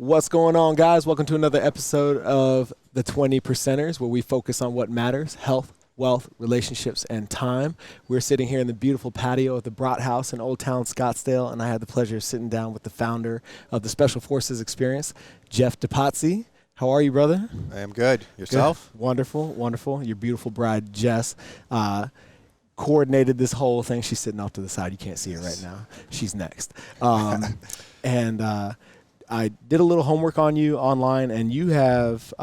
What's going on, guys? Welcome to another episode of the 20 Percenters, where we focus on what matters: health, wealth, relationships, and time. We're sitting here in the beautiful patio of the Brat House in Old Town Scottsdale, and I had the pleasure of sitting down with the founder of the Special Forces Experience, Jeff Depatie. How are you, brother? I am good. Yourself? Good. Wonderful, wonderful. Your beautiful bride, Jess, coordinated this whole thing. She's sitting off to the side. You can't see her right now. She's next. And I did a little homework on you online, and you have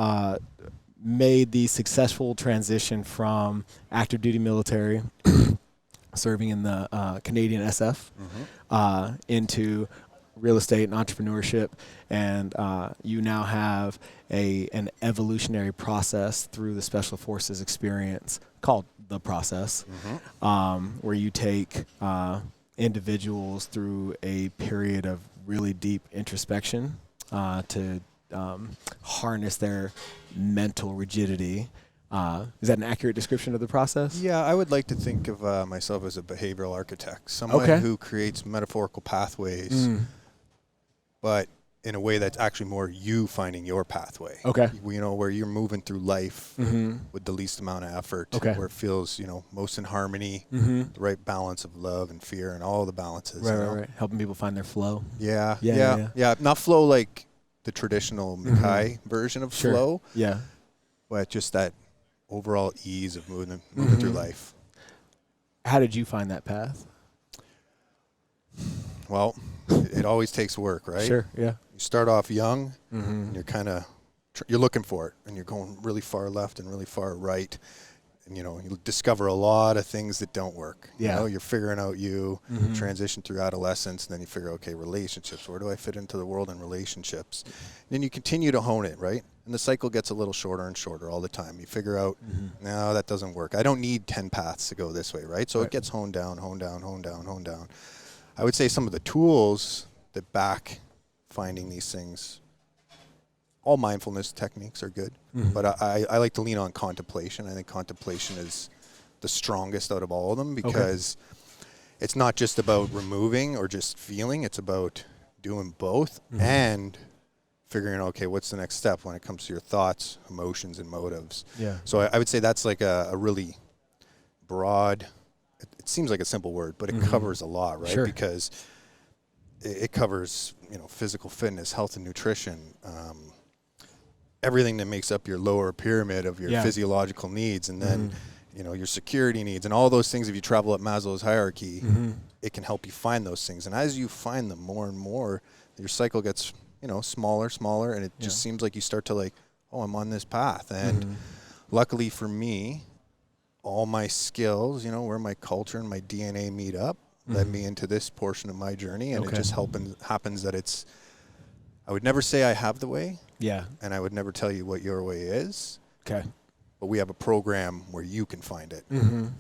made the successful transition from active duty military, serving in the Canadian SF, into real estate and entrepreneurship, and you now have an evolutionary process through the Special Forces Experience called The Process, where you take individuals through a period of really deep introspection to harness their mental rigidity. Is that an accurate description of the process? Yeah, I would like to think of myself as a behavioral architect, someone who creates metaphorical pathways, but in a way that's actually more you finding your pathway. Okay. You know, where you're moving through life with the least amount of effort, where it feels, you know, most in harmony, the right balance of love and fear and all the balances. Right. Helping people find their flow. Yeah. Not flow like the traditional Mackay version of flow. Yeah. But just that overall ease of moving through life. How did you find that path? Well, it always takes work, right? Sure, yeah. You start off young, and you're kind of you're looking for it, and you're going really far left and really far right, and you discover a lot of things that don't work. Yeah. You know, you're figuring out transition through adolescence, and then you figure, okay, relationships. Where do I fit into the world in relationships? And then you continue to hone it, right? And the cycle gets a little shorter and shorter all the time. You figure out, no, that doesn't work. I don't need 10 paths to go this way, right? So it gets honed down. I would say some of the tools that back finding these things, all mindfulness techniques are good, but I like to lean on contemplation. I think contemplation is the strongest out of all of them because it's not just about removing or just feeling, it's about doing both and figuring out, okay, what's the next step when it comes to your thoughts, emotions, and motives. Yeah. So I would say that's like a really broad, it seems like a simple word, but it covers a lot, right? Sure. Because it covers, physical fitness, health and nutrition, everything that makes up your lower pyramid of your physiological needs, and then, your security needs, and all those things. If you travel up Maslow's hierarchy, it can help you find those things. And as you find them more and more, your cycle gets, smaller, and it just seems like you start to I'm on this path. And luckily for me, all my skills, where my culture and my DNA meet up, led me into this portion of my journey. And it just happens that I would never say I have the way. Yeah. And I would never tell you what your way is. Okay. But we have a program where you can find it.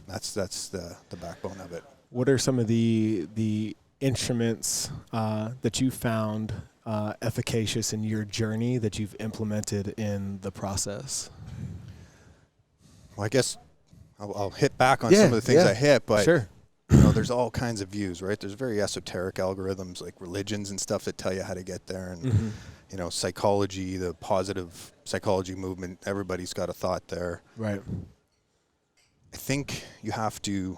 That's the backbone of it. What are some of the instruments that you found efficacious in your journey that you've implemented in the process? Well, I guess I'll hit back on some of the things I hit, but there's all kinds of views, right? There's very esoteric algorithms like religions and stuff that tell you how to get there, and psychology, the positive psychology movement. Everybody's got a thought there, right? I think you have to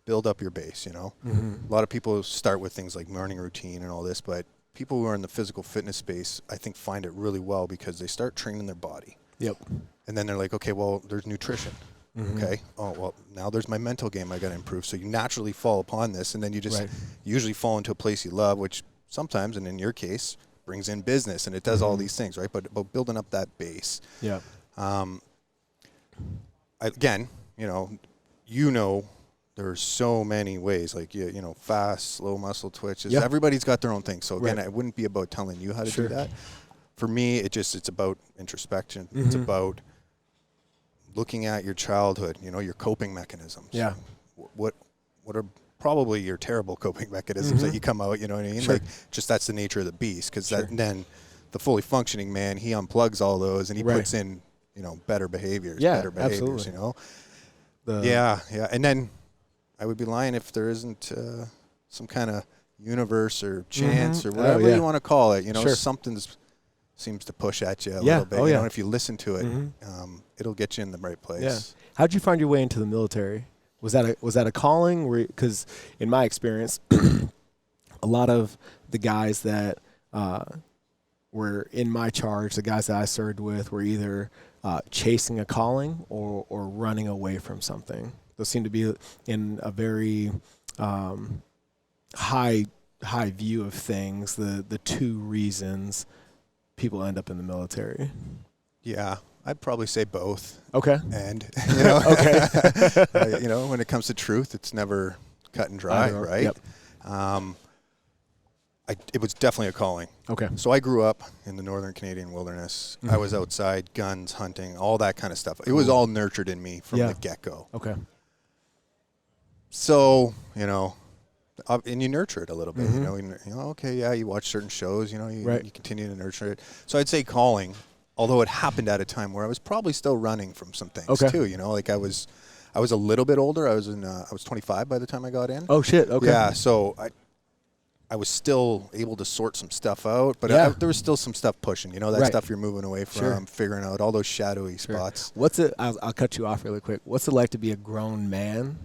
build up your base. A lot of people start with things like morning routine and all this, but people who are in the physical fitness space, I think, find it really well because they start training their body. Yep. And then they're like, okay, well, there's nutrition. Okay. Oh, well, now there's my mental game I got to improve. So you naturally fall upon this, and then you just usually fall into a place you love, which sometimes, and in your case, brings in business, and it does all these things, right? But about building up that base. Yeah. Again, there's so many ways, like, fast, slow muscle twitches. Yep. Everybody's got their own thing. So again, it wouldn't be about telling you how to do that. For me, it's about introspection. It's about looking at your childhood, your coping mechanisms. Yeah. What are probably your terrible coping mechanisms that you come out, you know what I mean? Sure. Like, just that's the nature of the beast, because then the fully functioning man, he unplugs all those and he puts in, better behaviors, absolutely. Yeah. And then I would be lying if there isn't some kind of universe or chance or whatever you want to call it, something's seems to push at you a little bit. You know, if you listen to it, it'll get you in the right place. Yeah. How'd you find your way into the military? Was that a calling? Because in my experience, a lot of the guys that were in my charge, the guys that I served with, were either chasing a calling or running away from something. Those seem to be in a very high view of things. The two reasons people end up in the military. Yeah, I'd probably say both. Okay. And you know, okay. You know, when it comes to truth, it's never cut and dry, right? Yep. It was definitely a calling. Okay. So I grew up in the northern Canadian wilderness. I was outside, guns, hunting, all that kind of stuff. It was all nurtured in me from the get-go. Okay. So, you know, and you nurture it a little bit, you know, okay, yeah, you watch certain shows, you know, you continue to nurture it. So I'd say calling, although it happened at a time where I was probably still running from some things too, you know, like I was a little bit older. I was 25 by the time I got in. Oh shit. Okay. Yeah. So I was still able to sort some stuff out, but there was still some stuff pushing, you know, that stuff you're moving away from, figuring out all those shadowy spots. I'll cut you off really quick. What's it like to be a grown man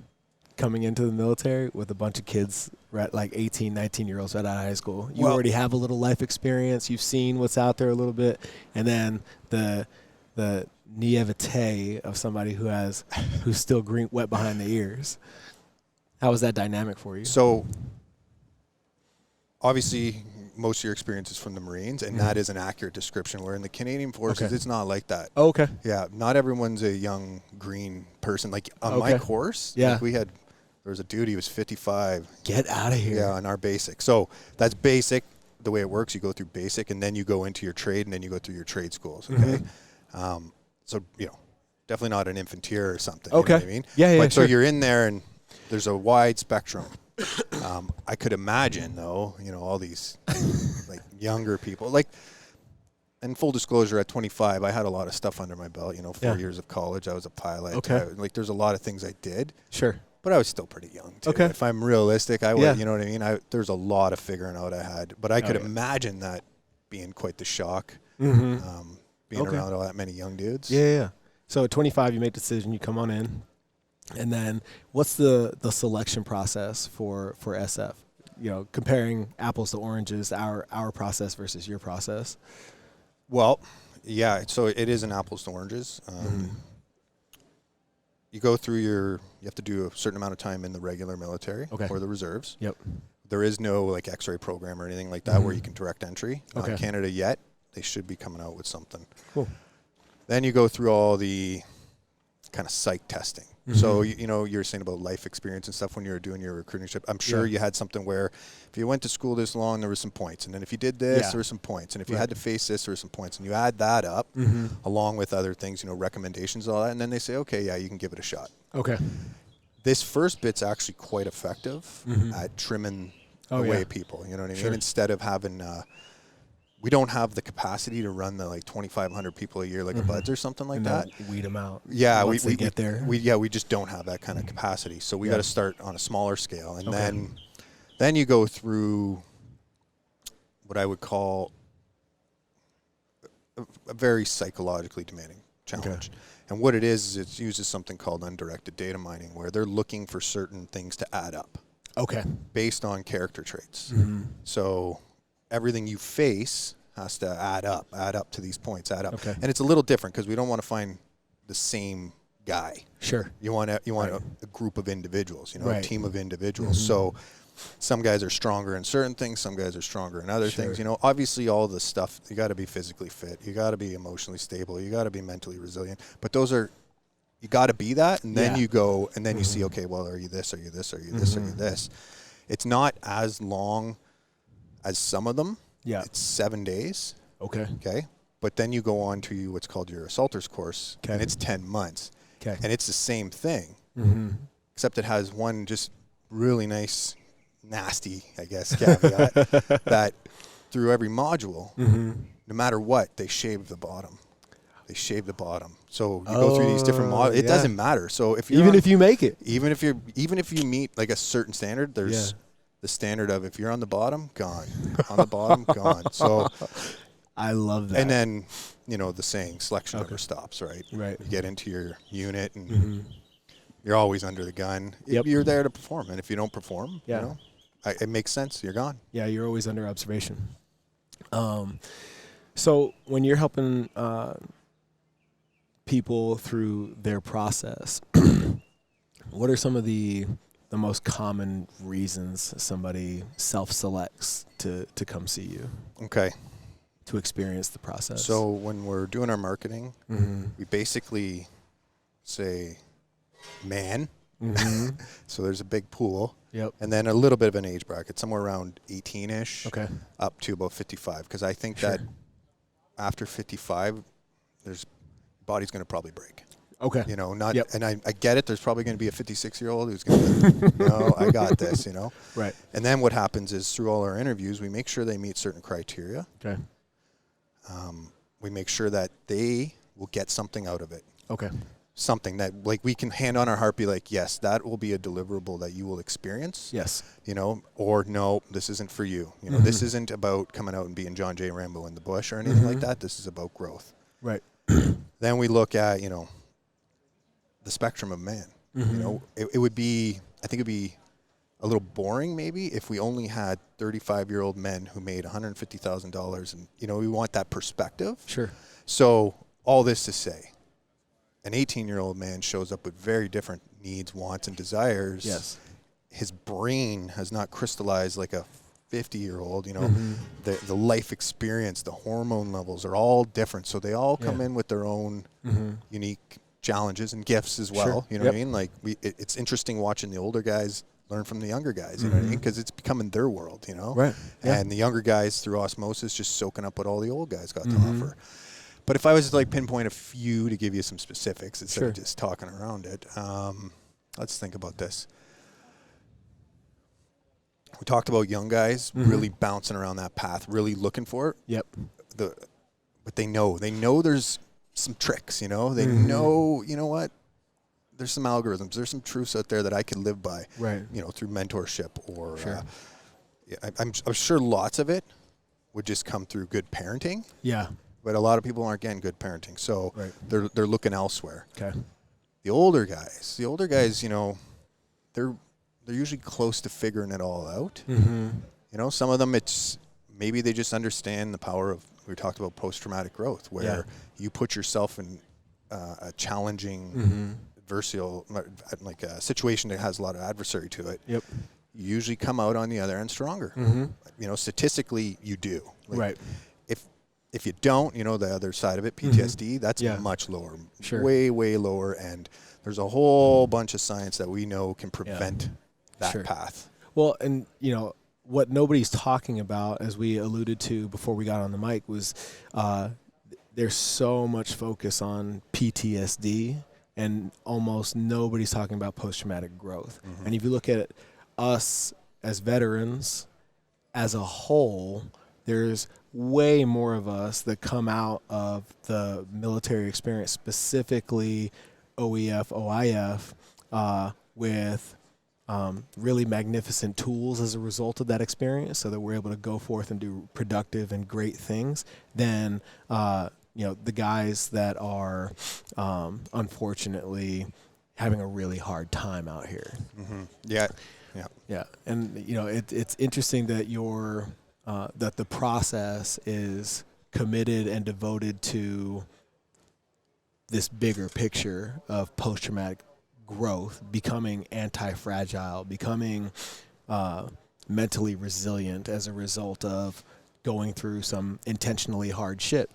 coming into the military with a bunch of kids, right, like 18, 19-year-olds right out of high school? You already have a little life experience. You've seen what's out there a little bit. And then the naivete of somebody who's still wet behind the ears. How was that dynamic for you? So obviously, most of your experience is from the Marines, and that is an accurate description. Where in the Canadian Forces, it's not like that. Oh, okay. Yeah, not everyone's a young green person. Like on my course, like there was a dude, he was 55. Get out of here. Yeah, on our basic. So that's basic. The way it works, you go through basic, and then you go into your trade, and then you go through your trade schools. Okay. So you know, definitely not an infantier or something. Okay. You know what I mean? Yeah. But so you're in there, and there's a wide spectrum. I could imagine, though, you know, all these like younger people, like, in full disclosure, at 25, I had a lot of stuff under my belt. You know, 4 years of college, I was a pilot. Okay. Like, there's a lot of things I did. Sure. But I was still pretty young, too. Okay. If I'm realistic, I would, you know what I mean? There's a lot of figuring out I had. But I could imagine that being quite the shock, being around all that many young dudes. Yeah. So at 25, you make the decision, you come on in. And then what's the selection process for SF? You know, comparing apples to oranges, our process versus your process. Well, yeah, so it is an apples to oranges. You go through you have to do a certain amount of time in the regular military or the reserves. Yep. There is no like X-ray program or anything like that where you can direct entry. Not in Canada yet. They should be coming out with something. Cool. Then you go through all the kind of psych testing. So, you know, you're saying about life experience and stuff when you were doing your recruiting trip. I'm sure you had something where if you went to school this long, there were some points. And then if you did this, there were some points. And if you had to face this, there were some points. And you add that up along with other things, you know, recommendations, all that. And then they say, okay, yeah, you can give it a shot. Okay. This first bit's actually quite effective at trimming away people. You know what I mean? Instead of having... we don't have the capacity to run the like 2,500 people a year like a Buds or something like that. Weed them out. Yeah, we get there. We just don't have that kind of capacity. So we got to start on a smaller scale, and then you go through what I would call a very psychologically demanding challenge. And what it is it uses something called undirected data mining, where they're looking for certain things to add up. Okay. Based on character traits. So everything you face has to add up to these points, add up. Okay. And it's a little different because we don't want to find the same guy. Sure. You want a group of individuals, you know, a team of individuals. So some guys are stronger in certain things, some guys are stronger in other things. You know, obviously all this stuff, you got to be physically fit, you got to be emotionally stable, you got to be mentally resilient. But those are, you got to be that, and then you go, and then you see, okay, well, are you this, are you this, are you this, are you this? It's not as long as some of them. Yeah. It's 7 days. Okay. Okay. But then you go on to what's called your assaulters course, and it's 10 months. Okay. And it's the same thing, except it has one just really nice, nasty, I guess, caveat that through every module, no matter what, they shave the bottom. They shave the bottom. So you go through these different modules. It doesn't matter. So if you're if you make it, even if you meet like a certain standard, there's the standard of if you're on the bottom, gone. On the bottom, gone. So I love that. And then, the saying, selection never stops, right? Right. You get into your unit and you're always under the gun. Yep. You're there to perform. And if you don't perform, it makes sense. You're gone. Yeah, you're always under observation. So when you're helping people through their process, what are some of the most common reasons somebody self-selects to come see you? Okay. To experience the process. So when we're doing our marketing, we basically say man. So there's a big pool. Yep. And then a little bit of an age bracket, somewhere around 18-ish up to about 55. Because I think that after 55, body's going to probably break. Okay. And I get it. There's probably going to be a 56-year-old who's going to, I got this, Right. And then what happens is through all our interviews, we make sure they meet certain criteria. Okay. We make sure that they will get something out of it. Okay. Something that, like, we can hand on our heart, be like, yes, that will be a deliverable that you will experience. Yes. Or no, this isn't for you. This isn't about coming out and being John J. Rambo in the bush or anything like that. This is about growth. Right. Then we look at, the spectrum of man. It would be, I think it'd be a little boring maybe if we only had 35-year-old men who made $150,000 and, we want that perspective. Sure. So all this to say, an 18-year-old man shows up with very different needs, wants, and desires. Yes. His brain has not crystallized like a 50-year-old, the life experience, the hormone levels are all different. So they all come in with their own unique challenges and gifts as well. Sure. You know what I mean? Like it's interesting watching the older guys learn from the younger guys, you know what I mean? Because it's becoming their world, Right. Yeah. And the younger guys through osmosis just soaking up what all the old guys got to offer. But if I was to like pinpoint a few to give you some specifics instead of just talking around it, let's think about this. We talked about young guys really bouncing around that path, really looking for it. Yep. But they know there's some tricks, They know, what? There's some algorithms. There's some truths out there that I could live by, right? Through mentorship or, I'm sure lots of it would just come through good parenting. Yeah. But a lot of people aren't getting good parenting, so they're looking elsewhere. Okay. The older guys, they're usually close to figuring it all out. Some of them it's maybe they just understand the power of, we talked about post-traumatic growth, where you put yourself in a challenging adversarial, like a situation that has a lot of adversary to it. Yep. You usually come out on the other end stronger. Statistically, you do. Like, right. If you don't, the other side of it, PTSD, that's much lower, way, way lower. And there's a whole bunch of science that we know can prevent that path. Well, and, what nobody's talking about, as we alluded to before we got on the mic, was there's so much focus on PTSD, and almost nobody's talking about post-traumatic growth. And if you look at us as veterans as a whole, there's way more of us that come out of the military experience, specifically OEF, OIF, with really magnificent tools as a result of that experience, so that we're able to go forth and do productive and great things, than the guys that are unfortunately having a really hard time out here. Yeah. And it's interesting that that the process is committed and devoted to this bigger picture of post-traumatic growth, becoming anti-fragile, becoming mentally resilient as a result of going through some intentionally hard shit.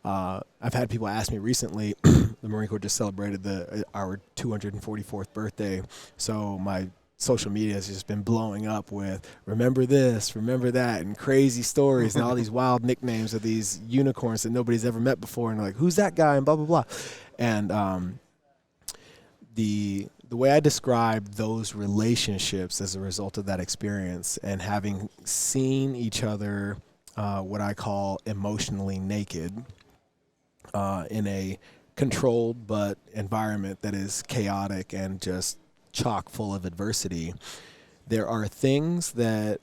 I've had people ask me recently, the Marine Corps just celebrated our 244th birthday, so my social media has just been blowing up with remember this, remember that, and crazy stories and all these wild nicknames of these unicorns that nobody's ever met before, and like, who's that guy, and blah blah blah. And the way I describe those relationships as a result of that experience, and having seen each other what I call emotionally naked in a controlled but environment that is chaotic and just chock full of adversity, there are things that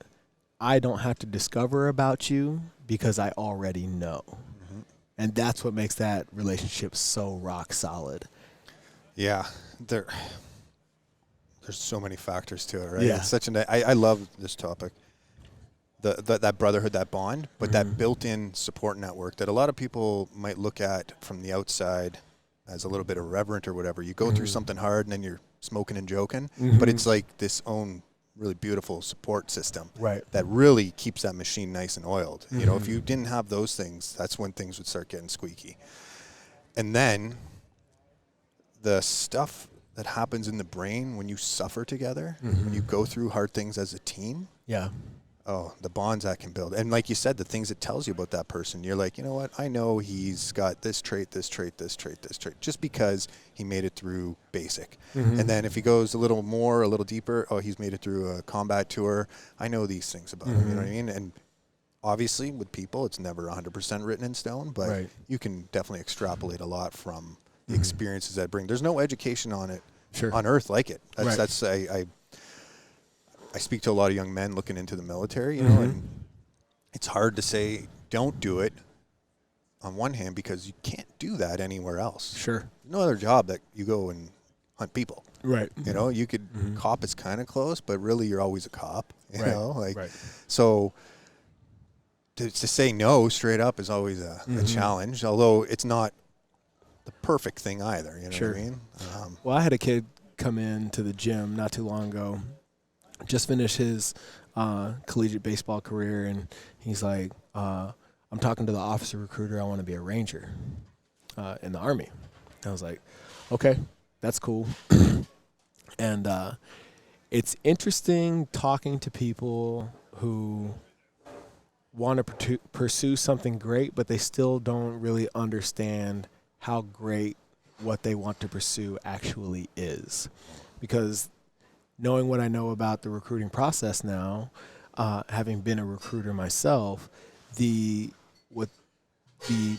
I don't have to discover about you because I already know. Mm-hmm. And that's what makes that relationship so rock solid. Yeah. There's so many factors to it, right? Yeah. It's such I love this topic. That brotherhood, that bond, but that built-in support network that a lot of people might look at from the outside as a little bit irreverent or whatever. You go through something hard and then you're smoking and joking, but it's like this own really beautiful support system that really keeps that machine nice and oiled. You know, if you didn't have those things, that's when things would start getting squeaky. And then the stuff that happens in the brain when you suffer together, when you go through hard things as a team. Yeah. Oh, the bonds that can build. And like you said, the things it tells you about that person, you're like, you know what? I know he's got this trait, this trait, this trait, this trait, just because he made it through basic. And then if he goes a little more, a little deeper, oh, he's made it through a combat tour. I know these things about him, you know what I mean? And obviously with people, it's never 100% written in stone, but you can definitely extrapolate a lot from the experiences that bring. There's no education on it on earth like it. That's I speak to a lot of young men looking into the military, you know, and it's hard to say don't do it on one hand because you can't do that anywhere else. Sure. No other job that you go and hunt people. Right. You know, you could cop is kind of close, but really you're always a cop, you know, like so to say no straight up is always a challenge, although it's not the perfect thing either, you know what I mean? Well, I had a kid come in to the gym not too long ago, just finished his collegiate baseball career, and he's like, I'm talking to the officer recruiter. I want to be a ranger in the Army. And I was like, okay, that's cool. And it's interesting talking to people who want to pursue something great, but they still don't really understand how great what they want to pursue actually is. Because knowing what I know about the recruiting process now, having been a recruiter myself, the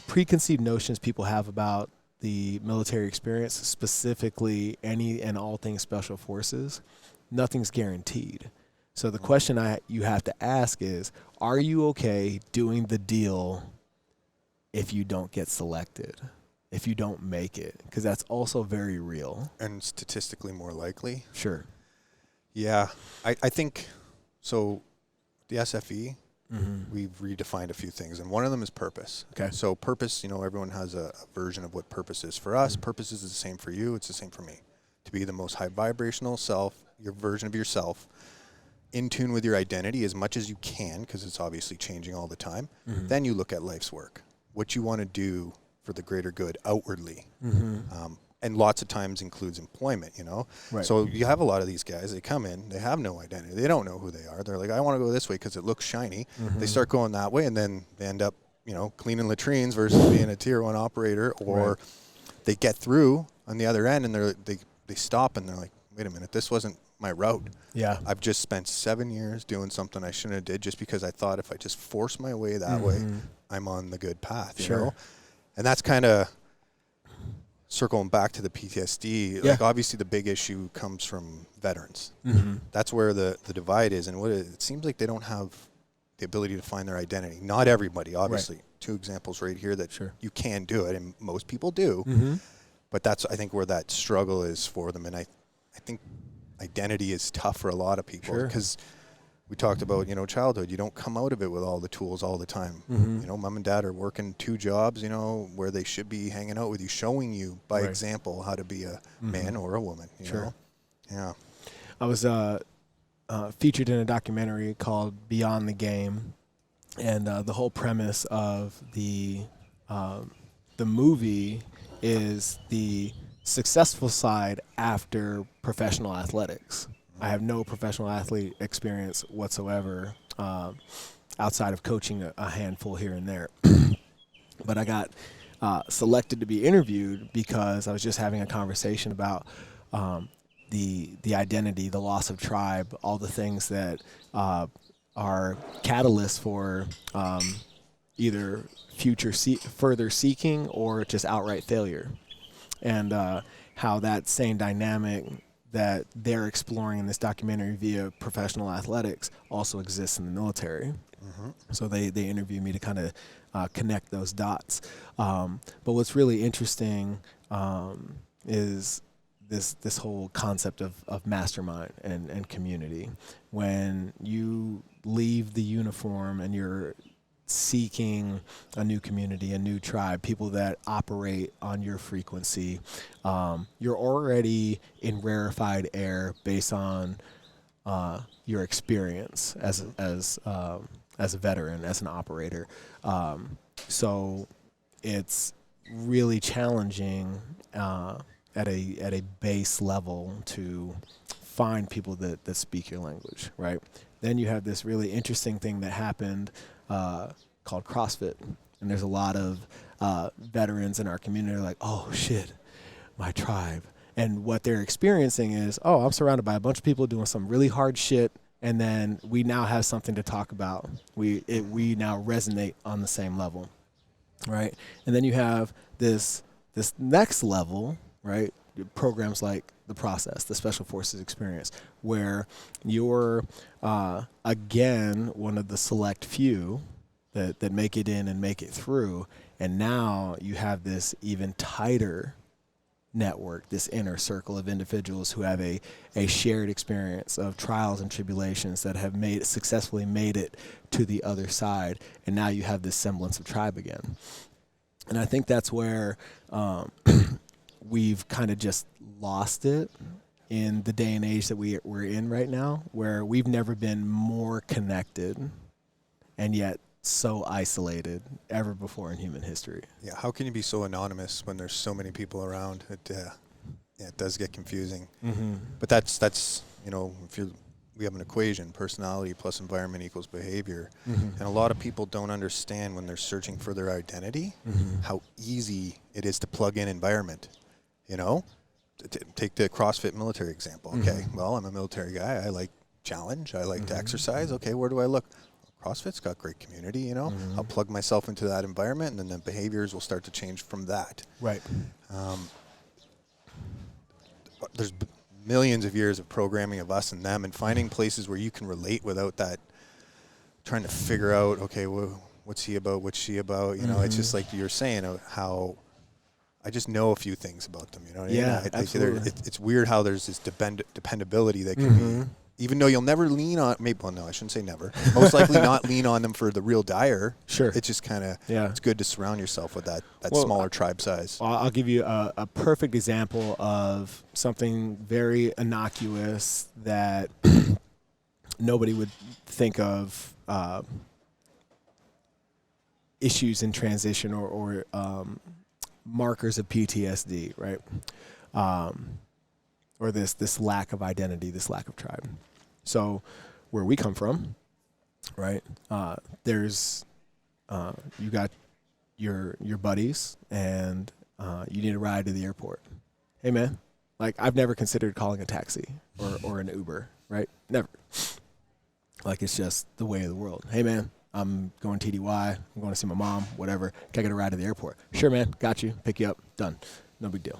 preconceived notions people have about the military experience, specifically any and all things special forces, nothing's guaranteed. So the question you have to ask is, are you okay doing the deal if you don't get selected, if you don't make it? Because that's also very real. And statistically more likely. Sure. Yeah, I think so. The SFE, we've redefined a few things, and one of them is purpose. Okay. So purpose, you know, everyone has a version of what purpose is. For us, purpose is the same for you. It's the same for me. To be the most high vibrational self, your version of yourself, in tune with your identity as much as you can, because it's obviously changing all the time. Then you look at life's work, what you want to do for the greater good outwardly. And lots of times includes employment, you know? Right. So you have a lot of these guys, they come in, they have no identity. They don't know who they are. They're like, I want to go this way because it looks shiny. They start going that way, and then they end up, you know, cleaning latrines versus being a tier 1 operator, or they get through on the other end, and they stop, and they're like, wait a minute, this wasn't my route. Yeah. I've just spent 7 years doing something I shouldn't have did just because I thought if I just force my way that way, I'm on the good path, you know? And that's kind of circling back to the PTSD, like obviously the big issue comes from veterans. That's where the divide is, and it seems like they don't have the ability to find their identity. Not everybody, obviously. 2 examples right here that you can do it, and most people do. But that's, I think, where that struggle is for them. And I think identity is tough for a lot of people because we talked about, you know, childhood. You don't come out of it with all the tools all the time. You know, mom and dad are working 2 jobs, you know, where they should be hanging out with you, showing you by example how to be a man or a woman, you know? Yeah. I was featured in a documentary called Beyond the Game, and the whole premise of the movie is the successful side after professional athletics. I have no professional athlete experience whatsoever outside of coaching a handful here and there. But I got selected to be interviewed because I was just having a conversation about the identity, the loss of tribe, all the things that are catalysts for either further seeking or just outright failure. And how that same dynamic that they're exploring in this documentary via professional athletics also exists in the military. So they interviewed me to kind of connect those dots. But what's really interesting is this whole concept of mastermind and community. When you leave the uniform and you're seeking a new community, a new tribe, people that operate on your frequency, you're already in rarefied air based on your experience as a veteran, as an operator. So it's really challenging at a base level to find people that speak your language, right? Then you have this really interesting thing that happened called CrossFit. And there's a lot of veterans in our community like, oh shit, my tribe. And what they're experiencing is, oh, I'm surrounded by a bunch of people doing some really hard shit, and then we now have something to talk about. We now resonate on the same level, right? And then you have this next level, right? Programs like The Process, the Special Forces Experience, where you're, again, one of the select few that make it in and make it through. And now you have this even tighter network, this inner circle of individuals who have a shared experience of trials and tribulations that have successfully made it to the other side. And now you have this semblance of tribe again. And I think that's where we've kind of just lost it in the day and age that we're in right now, where we've never been more connected and yet so isolated ever before in human history. Yeah, how can you be so anonymous when there's so many people around? It does get confusing. But that's we have an equation, personality plus environment equals behavior. And a lot of people don't understand when they're searching for their identity, how easy it is to plug in environment. Take the CrossFit military example. Okay, well, I'm a military guy. I like challenge. I like to exercise. Okay, where do I look? CrossFit's got great community, I'll plug myself into that environment, and then the behaviors will start to change from that. Right. There's millions of years of programming of us and them, and finding places where you can relate without that trying to figure out, okay, well, what's he about, what's she about, it's just like you're saying, how I just know a few things about them, Yeah, absolutely. It's weird how there's this dependability that can be, even though you'll never lean on, I shouldn't say never, most likely not lean on them for the real dire. Sure. It's just kind of, it's good to surround yourself with that smaller tribe size. I'll give you a perfect example of something very innocuous that nobody would think of, issues in transition or markers of PTSD, right? Or this lack of identity, this lack of tribe. So where we come from, right, there's you got your buddies, and you need a ride to the airport. Hey, man, like, I've never considered calling a taxi or an Uber, right? Never. Like, it's just the way of the world. Hey, man, I'm going TDY. I'm going to see my mom, whatever. Can I get a ride to the airport? Sure, man. Got you. Pick you up. Done. No big deal,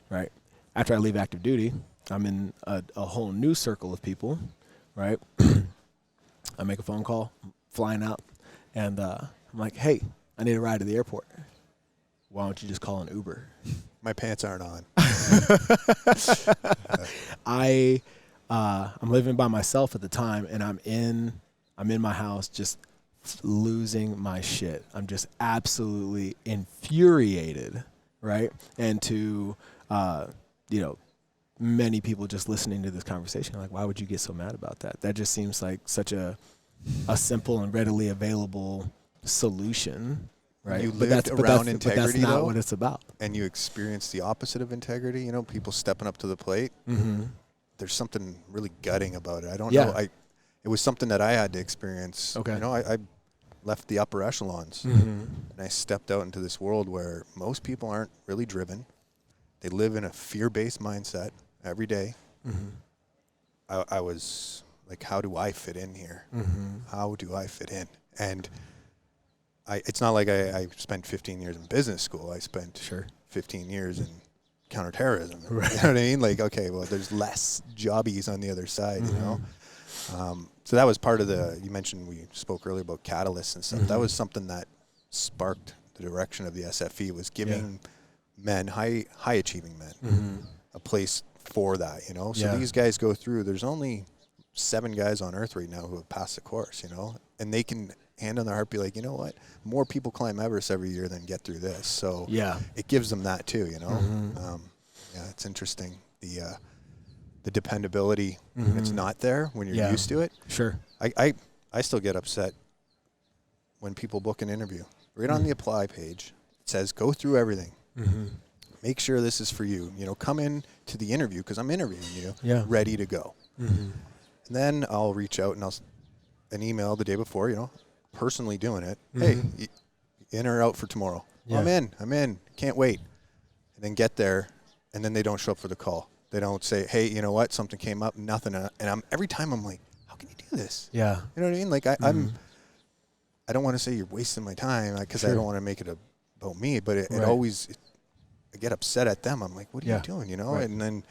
right? After I leave active duty, I'm in a whole new circle of people, right? I make a phone call, flying out, and I'm like, hey, I need a ride to the airport. Why don't you just call an Uber? My pants aren't on. I'm living by myself at the time, and I'm in my house just losing my shit. I'm just absolutely infuriated, right? And to many people just listening to this conversation, like, why would you get so mad about that? That just seems like such a simple and readily available solution, right? You lived around integrity, but that's not though, what it's about. And you experienced the opposite of integrity, people stepping up to the plate. There's something really gutting about it. I don't know. It was something that I had to experience. Okay. I left the upper echelons, and I stepped out into this world where most people aren't really driven. They live in a fear-based mindset every day. I was like, how do I fit in here? How do I fit in? And it's not like I spent 15 years in business school. I spent 15 years in counterterrorism. Right. You know what I mean? Like, okay, well, there's less jobbies on the other side, So that was part of you mentioned we spoke earlier about catalysts and stuff. That was something that sparked the direction of the SFE, was giving men, high achieving men, a place for that, you know? So these guys go through, there's only 7 guys on earth right now who have passed the course, you know? And they can hand on their heart be like, you know what? More people climb Everest every year than get through this. So it gives them that too, you know? It's interesting. The dependability, it's not there when you're used to it. Sure. I still get upset when people book an interview. Right on the apply page, it says, go through everything. Make sure this is for you. You know, come in to the interview because I'm interviewing you, ready to go. And then I'll reach out and an email the day before, you know, personally doing it. Hey, in or out for tomorrow? Yeah. I'm in. Can't wait. And then get there, and then they don't show up for the call. They don't say, hey, you know what? Something came up, nothing. And every time I'm like, how can you do this? Yeah. You know what I mean? Like I don't want to say you're wasting my time because I don't want to make it about me, but it always, I get upset at them. I'm like, what are you doing? You know? And then,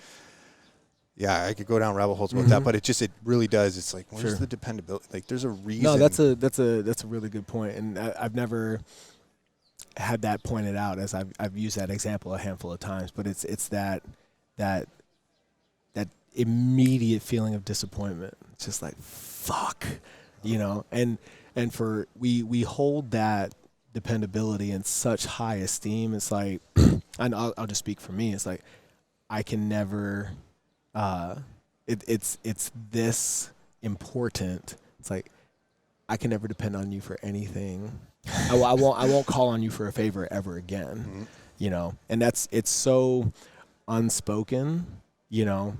I could go down rabbit holes about that, but it really does. It's like, where's the dependability? Like there's a reason. No, that's a really good point. And I've never had that pointed out, as I've used that example a handful of times, but it's that immediate feeling of disappointment. It's just like, fuck, you know, and for we hold that dependability in such high esteem. It's like, and I'll just speak for me. It's like, I can never, it's this important. It's like, I can never depend on you for anything. I won't call on you for a favor ever again, you know, and it's so unspoken, you know.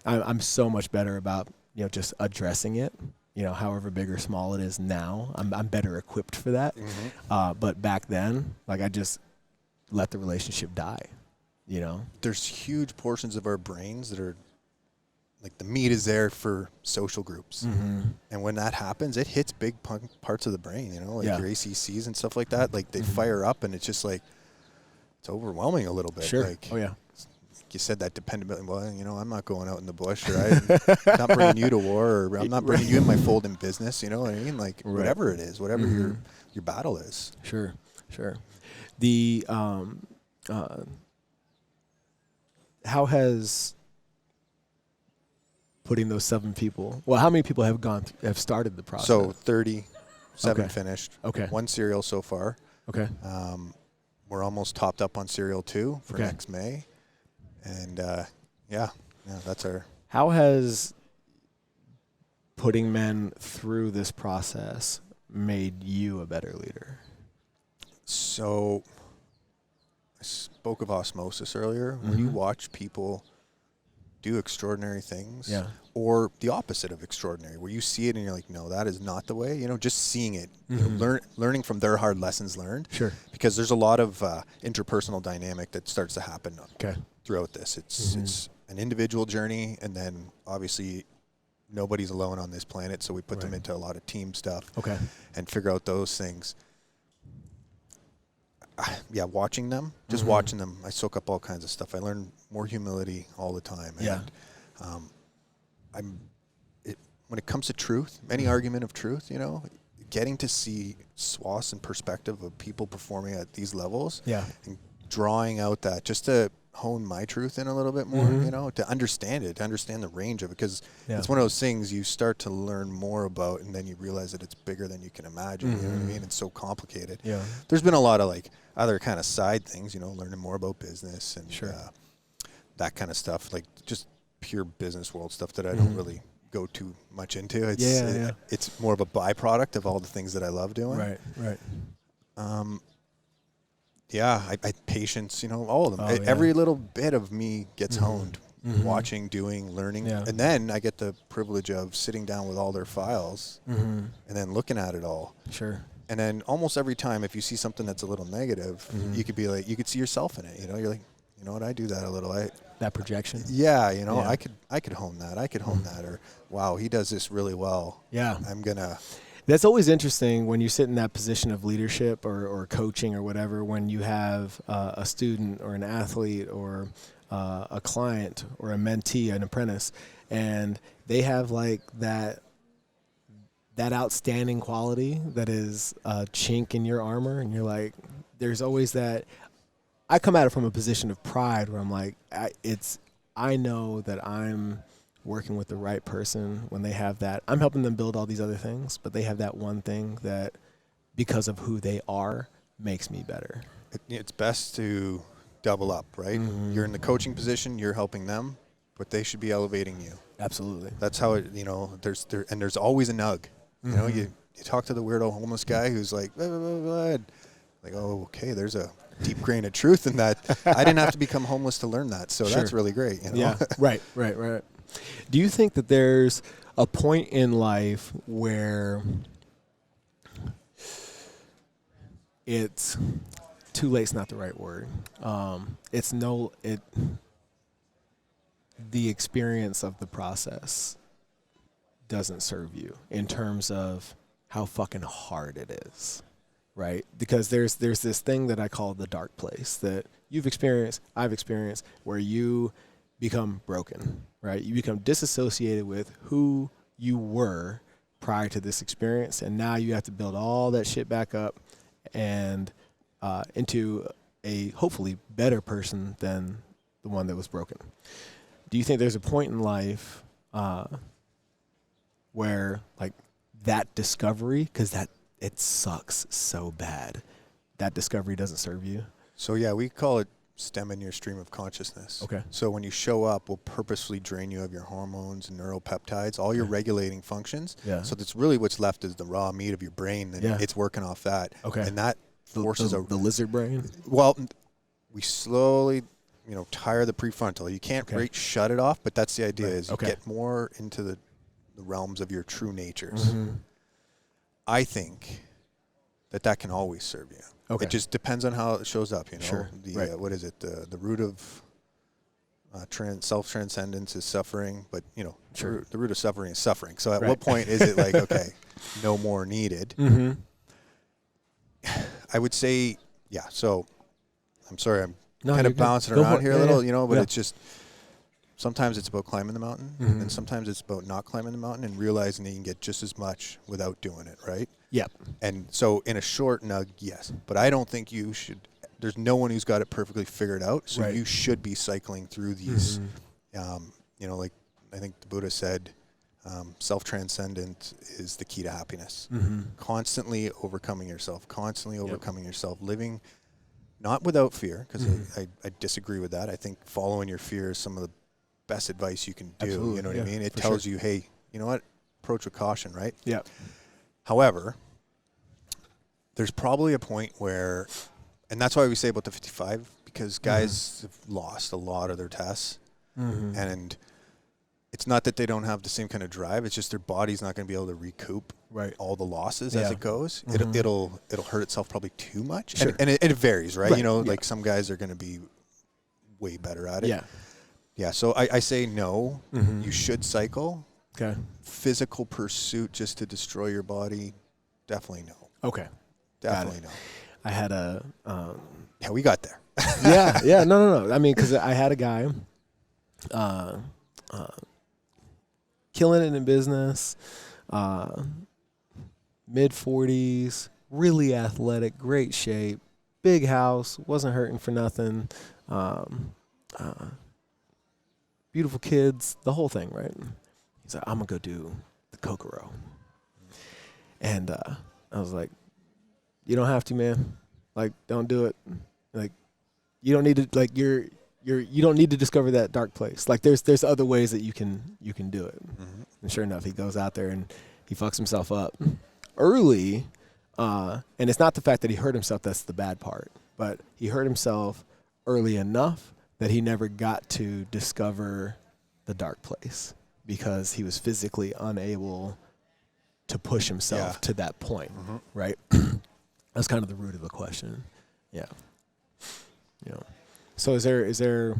I'm so much better about, you know, just addressing it, you know, however big or small it is now. I'm better equipped for that. But back then, like, I just let the relationship die, you know. There's huge portions of our brains that are, like, the meat is there for social groups. And when that happens, it hits big parts of the brain, you know, like your ACCs and stuff like that. Like, they fire up, and it's just like, it's overwhelming a little bit. Sure. Like, you said that dependability. Well, you know, I'm not going out in the bush, or I'm not bringing you to war, or I'm not bringing you in my fold in business. You know what I mean? Like, whatever it is, whatever your battle is. Sure. The how has putting those 7 people? Well, how many people have started the process? So 37 finished. Okay. 1 serial so far. Okay. We're almost topped up on serial 2 for next May. And that's our. How has putting men through this process made you a better leader? So, I spoke of osmosis earlier. When you watch people do extraordinary things, or the opposite of extraordinary, where you see it and you're like, no, that is not the way. You know, just seeing it, you know, learning from their hard lessons learned. Sure. Because there's a lot of interpersonal dynamic that starts to happen. Throughout this. It's an individual journey, and then obviously nobody's alone on this planet, so we put them into a lot of team stuff and figure out those things. Watching them, just watching them, I soak up all kinds of stuff. I learn more humility all the time. And when it comes to truth, any argument of truth, you know, getting to see swaths and perspective of people performing at these levels and drawing out that, just to hone my truth in a little bit more, you know, to understand it, to understand the range of it, because it's one of those things you start to learn more about, and then you realize that it's bigger than you can imagine. You know what I mean? It's so complicated. There's been a lot of, like, other kind of side things, you know, learning more about business and that kind of stuff, like just pure business world stuff that I don't really go too much into. It's more of a byproduct of all the things that I love doing. Right. I patience, you know, all of them. Every little bit of me gets honed, watching, doing, learning. And then I get the privilege of sitting down with all their files and then looking at it all. Sure. And then almost every time, if you see something that's a little negative, you could be like, you could see yourself in it. You know, you're like, you know what, I do that a little. That projection. Yeah, you know, I could hone that. I could hone that. Or, wow, he does this really well. Yeah. I'm gonna. That's always interesting when you sit in that position of leadership or coaching or whatever, when you have a student or an athlete or a client or a mentee, an apprentice, and they have like that outstanding quality that is a chink in your armor, and you're like, there's always that. I come at it from a position of pride where I'm like, I know that I'm working with the right person when they have that. I'm helping them build all these other things, but they have that one thing that, because of who they are, makes me better. It's best to double up, right? Mm-hmm. You're in the coaching position, you're helping them, but they should be elevating you. Absolutely. That's how it, there's always a nug. Mm-hmm. You know, you talk to the weirdo homeless guy who's like, blah, blah, blah, blah. Like, oh, okay, there's a deep grain of truth in that. I didn't have to become homeless to learn that, so that's really great. You know? Yeah, right. Do you think that there's a point in life where it's too late's not the right word? The experience of the process doesn't serve you in terms of how fucking hard it is, right? Because there's this thing that I call the dark place that you've experienced, I've experienced, where you become broken, right? You become disassociated with who you were prior to this experience, and now you have to build all that shit back up and into a hopefully better person than the one that was broken. Do you think there's a point in life where like that discovery, because it sucks so bad, that discovery doesn't serve you? So yeah, we call it stemming your stream of consciousness. Okay. So when you show up, we'll purposefully drain you of your hormones and neuropeptides, all your regulating functions. Yeah. So that's really what's left is the raw meat of your brain, and it's working off that. Okay. And that forces the lizard brain? Well, we slowly, tire the prefrontal. You can't shut it off, but that's the idea is you get more into the realms of your true natures. Mm-hmm. I think that can always serve you. Okay. It just depends on how it shows up, Sure. What is it? The root of self-transcendence is suffering, but, sure. the root of suffering is suffering. So at what point is it like, okay, no more needed? Mm-hmm. I would say, yeah. So I'm sorry, I'm kind of bouncing around here a little, but it's just sometimes it's about climbing the mountain, and sometimes it's about not climbing the mountain and realizing that you can get just as much without doing it, right? Yep. And so in a short nug, yes. But I don't think you should – there's no one who's got it perfectly figured out, so you should be cycling through these like I think the Buddha said, self-transcendent is the key to happiness. Mm-hmm. Constantly overcoming yourself, living not without fear, because I disagree with that. I think following your fear is some of the best advice you can do. Absolutely. You know what I mean? It tells you, hey, you know what? Approach with caution, right? Yeah. However, there's probably a point where, and that's why we say about the 55, because guys have lost a lot of their tests, and it's not that they don't have the same kind of drive. It's just their body's not going to be able to recoup all the losses as it goes. It'll hurt itself probably too much, and it varies, right? Like some guys are going to be way better at it. Yeah. So I say no. You should cycle. Okay. Physical pursuit just to destroy your body, definitely no. Okay. Definitely no. I had a... yeah, we got there. Yeah. No. I mean, because I had a guy killing it in business, mid-40s, really athletic, great shape, big house, wasn't hurting for nothing, beautiful kids, the whole thing, right? He's like, I'm going to go do the Kokoro. And I was like, you don't have to, man. Like, don't do it. Like, you don't need to, like, you don't need to discover that dark place. Like, there's other ways that you can do it. Mm-hmm. And sure enough, he goes out there and he fucks himself up early. And it's not the fact that he hurt himself that's the bad part, but he hurt himself early enough that he never got to discover the dark place because he was physically unable to push himself to that point, right? That's kind of the root of the question. Yeah. So is there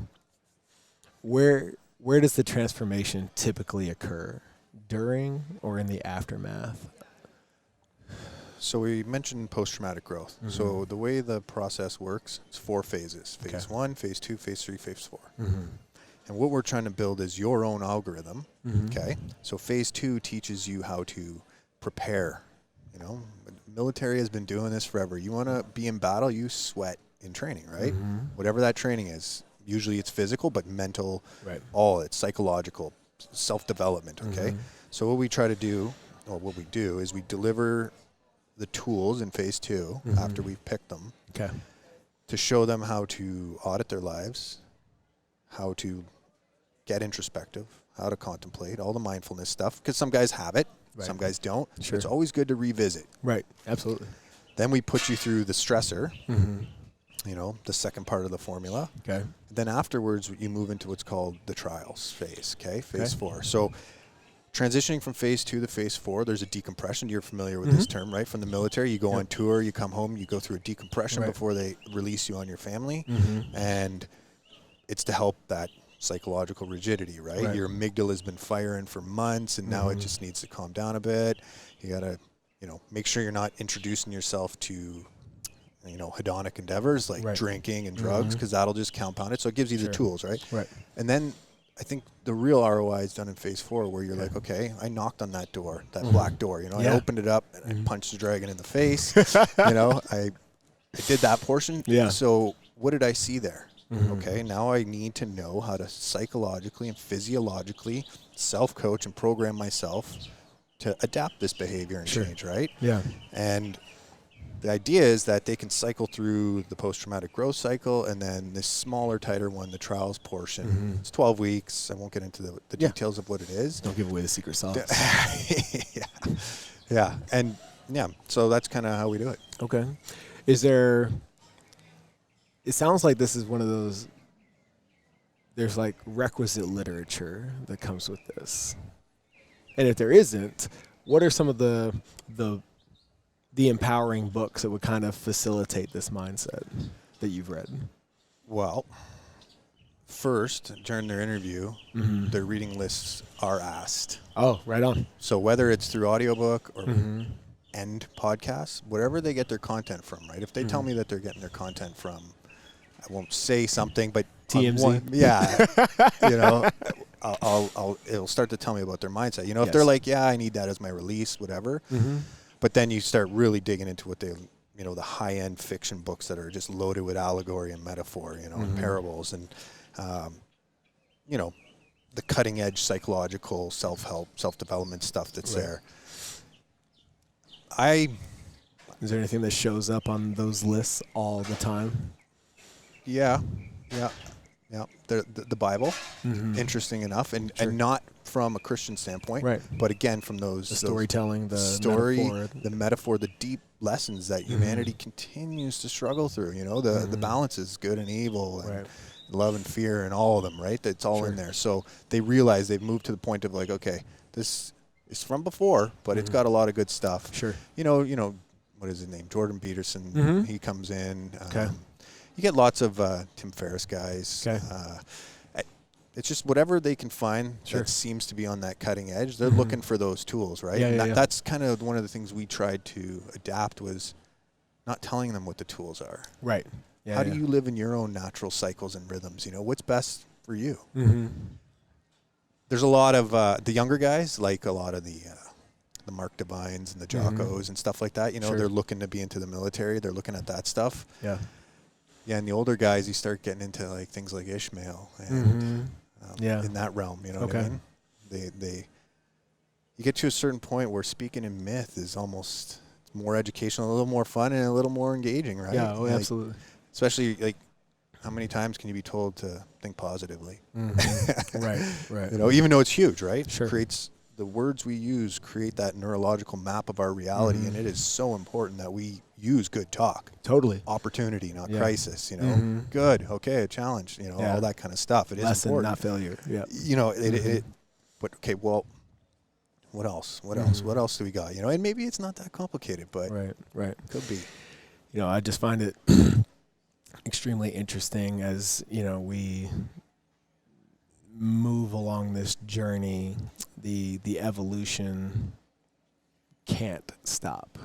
where does the transformation typically occur? During or in the aftermath? So we mentioned post-traumatic growth. Mm-hmm. So the way the process works is 4 phases. Phase 1, phase 2, phase 3, phase 4. Mm-hmm. And what we're trying to build is your own algorithm, okay? So phase 2 teaches you how to prepare. You know, the military has been doing this forever. You want to be in battle, you sweat in training, right? Whatever that training is. Usually it's physical, but mental, all it's psychological, self-development, okay? So what we try to do, or what we do, is we deliver the tools in phase 2 after we've picked them to show them how to audit their lives, how to get introspective, how to contemplate, all the mindfulness stuff, because some guys have it, some guys don't. Sure. It's always good to revisit. Right, absolutely. Then we put you through the stressor, you know, the second part of the formula. Okay. Then afterwards, you move into what's called the trials phase, phase 4. So transitioning from phase 2 to phase 4, there's a decompression. You're familiar with this term, right? From the military, you go on tour, you come home, you go through a decompression before they release you on your family. And it's to help that psychological rigidity, right? Your amygdala has been firing for months, and now it just needs to calm down a bit. You got to, you know, make sure you're not introducing yourself to, you know, hedonic endeavors like drinking and drugs, because that'll just compound it. So it gives you the tools, right? And then I think the real ROI is done in phase 4, where you're like, okay, I knocked on that door, that black door, you know, I opened it up and I punched the dragon in the face. You know, I did that portion. So what did I see there? Okay, now I need to know how to psychologically and physiologically self-coach and program myself to adapt this behavior and change, right? And the idea is that they can cycle through the post-traumatic growth cycle, and then this smaller, tighter one, the trials portion. It's 12 weeks. I won't get into the details of what it is. Don't give away the secret sauce. And so that's kind of how we do it. Okay. Is there... It sounds like this is one of those, there's like requisite literature that comes with this. And if there isn't, what are some of the empowering books that would kind of facilitate this mindset that you've read? Well, first, during their interview, their reading lists are asked. Oh, right on. So whether it's through audiobook or end podcasts, whatever they get their content from, right? If they tell me that they're getting their content from, I won't say something, but TMZ. You know, it'll start to tell me about their mindset. You know, if they're like, I need that as my release, whatever. But then you start really digging into what they, you know, the high-end fiction books that are just loaded with allegory and metaphor, you know, and parables, and you know, the cutting-edge psychological self-help, self-development stuff that's there. Is there anything that shows up on those lists all the time? Yeah. The Bible, interesting enough, and not from a Christian standpoint, but again from the storytelling, the metaphor, the deep lessons that humanity continues to struggle through. You know, the balance is good and evil, and love and fear, and all of them. Right, that's all in there. So they realize they've moved to the point of like, okay, this is from before, but it's got a lot of good stuff. You know, what is his name? Jordan Peterson. He comes in. You get lots of Tim Ferriss guys. It's just whatever they can find that seems to be on that cutting edge. They're looking for those tools, right? That's kind of one of the things we tried to adapt, was not telling them what the tools are. Right. How do you live in your own natural cycles and rhythms? You know, what's best for you? There's a lot of the younger guys, like a lot of the Mark Devines and the Jockos and stuff like that. You know, they're looking to be into the military. They're looking at that stuff. Yeah, and the older guys, you start getting into like things like Ishmael and in that realm, you know what I mean? You get to a certain point where speaking in myth is almost more educational, a little more fun, and a little more engaging, right? Yeah, absolutely. Especially like, how many times can you be told to think positively? Right. You know, even though it's huge, right? Creates the words we use create that neurological map of our reality, and it is so important that we use good talk. Totally. Opportunity, not crisis, you know. Good, okay, a challenge, you know, all that kind of stuff. It is important. Not failure. Yeah. You know, but okay, well, what else? What else do we got? You know, and maybe it's not that complicated, but right. Could be. You know, I just find it extremely interesting as, you know, we move along this journey, the evolution can't stop.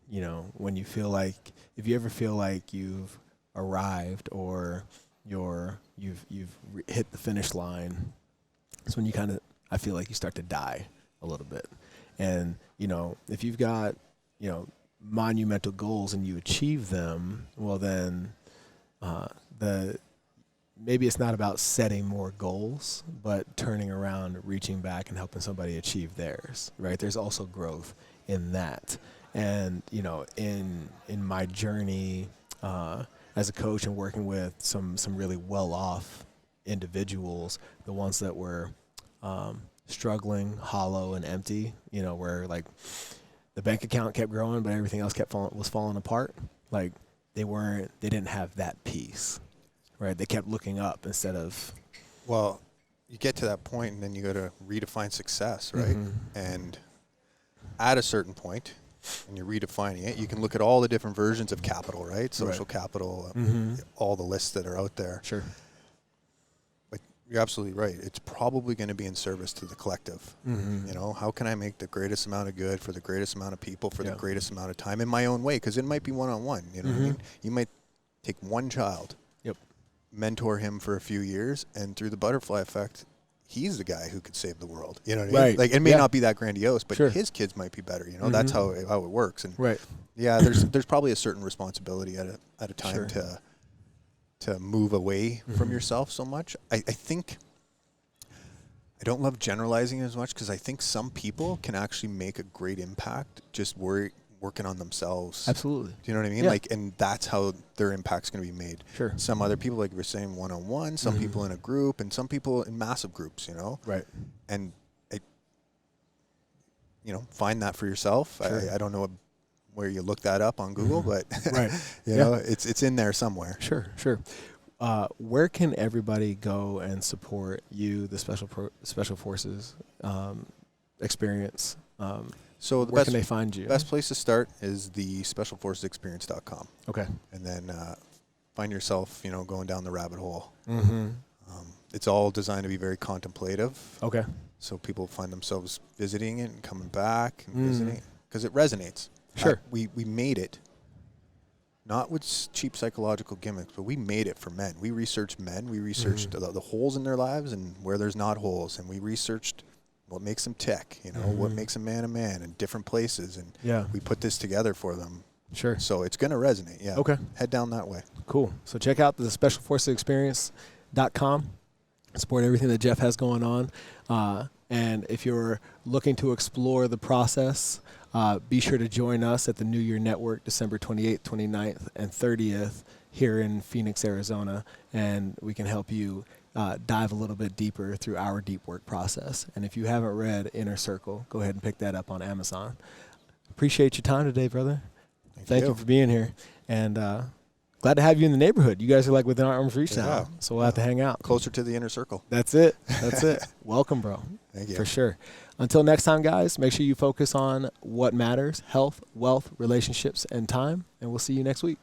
you know, when you feel like, if you ever feel like you've arrived or you've hit the finish line, it's when you kind of, I feel like you start to die a little bit. And, you know, if you've got, you know, monumental goals and you achieve them, well then maybe it's not about setting more goals, but turning around, reaching back and helping somebody achieve theirs, right? There's also growth in that. And, you know, in my journey as a coach and working with some really well-off individuals, the ones that were struggling, hollow and empty, you know, where like the bank account kept growing, but everything else was falling apart. Like they didn't have that peace, right? They kept looking up instead of. Well, you get to that point and then you got to redefine success, right? And at a certain point, when you're redefining it, you can look at all the different versions of capital, right? Social capital, all the lists that are out there. Sure. But you're absolutely right. It's probably going to be in service to the collective. You know, how can I make the greatest amount of good for the greatest amount of people for the greatest amount of time in my own way? Because it might be one-on-one. You know what I mean? You might take one child, mentor him for a few years, and through the butterfly effect, he's the guy who could save the world. You know what I mean? Like, it may not be that grandiose, but his kids might be better. You know, that's how it works. And yeah, there's probably a certain responsibility at a time to move away from yourself so much. I think I don't love generalizing as much because I think some people can actually make a great impact just working on themselves. Absolutely. Do you know what I mean? Like, and that's how their impact's going to be made. Sure. Some other people, like we're saying, one-on-one, some people in a group, and some people in massive groups, you know? Right. And, you know, find that for yourself. Sure. I don't know where you look that up on Google, but, you know, it's in there somewhere. Sure. Where can everybody go and support you, the Special Forces experience? So where can they find you? Best place to start is the specialforcesexperience.com. Okay. And then find yourself, you know, going down the rabbit hole. It's all designed to be very contemplative. Okay. So people find themselves visiting it and coming back and visiting because it resonates. Sure. We made it, not with cheap psychological gimmicks, but we made it for men. We researched men. We researched the holes in their lives and where there's not holes. And we researched what makes them tick, you know, what makes a man in different places. And we put this together for them. Sure. So it's going to resonate. Yeah. Okay. Head down that way. Cool. So check out the specialforcesexperience.com. Support everything that Jeff has going on. And if you're looking to explore the process, be sure to join us at the New Year Network, December 28th, 29th, and 30th here in Phoenix, Arizona. And we can help you dive a little bit deeper through our deep work process. And if you haven't read Inner Circle, go ahead and pick that up on Amazon. Appreciate your time today, brother. Thank you for being here. And glad to have you in the neighborhood. You guys are like within arm's reach now, so we'll have to hang out. Closer to the inner circle. That's it. Welcome, bro. Thank you. For sure. Until next time, guys, make sure you focus on what matters: health, wealth, relationships, and time. And we'll see you next week.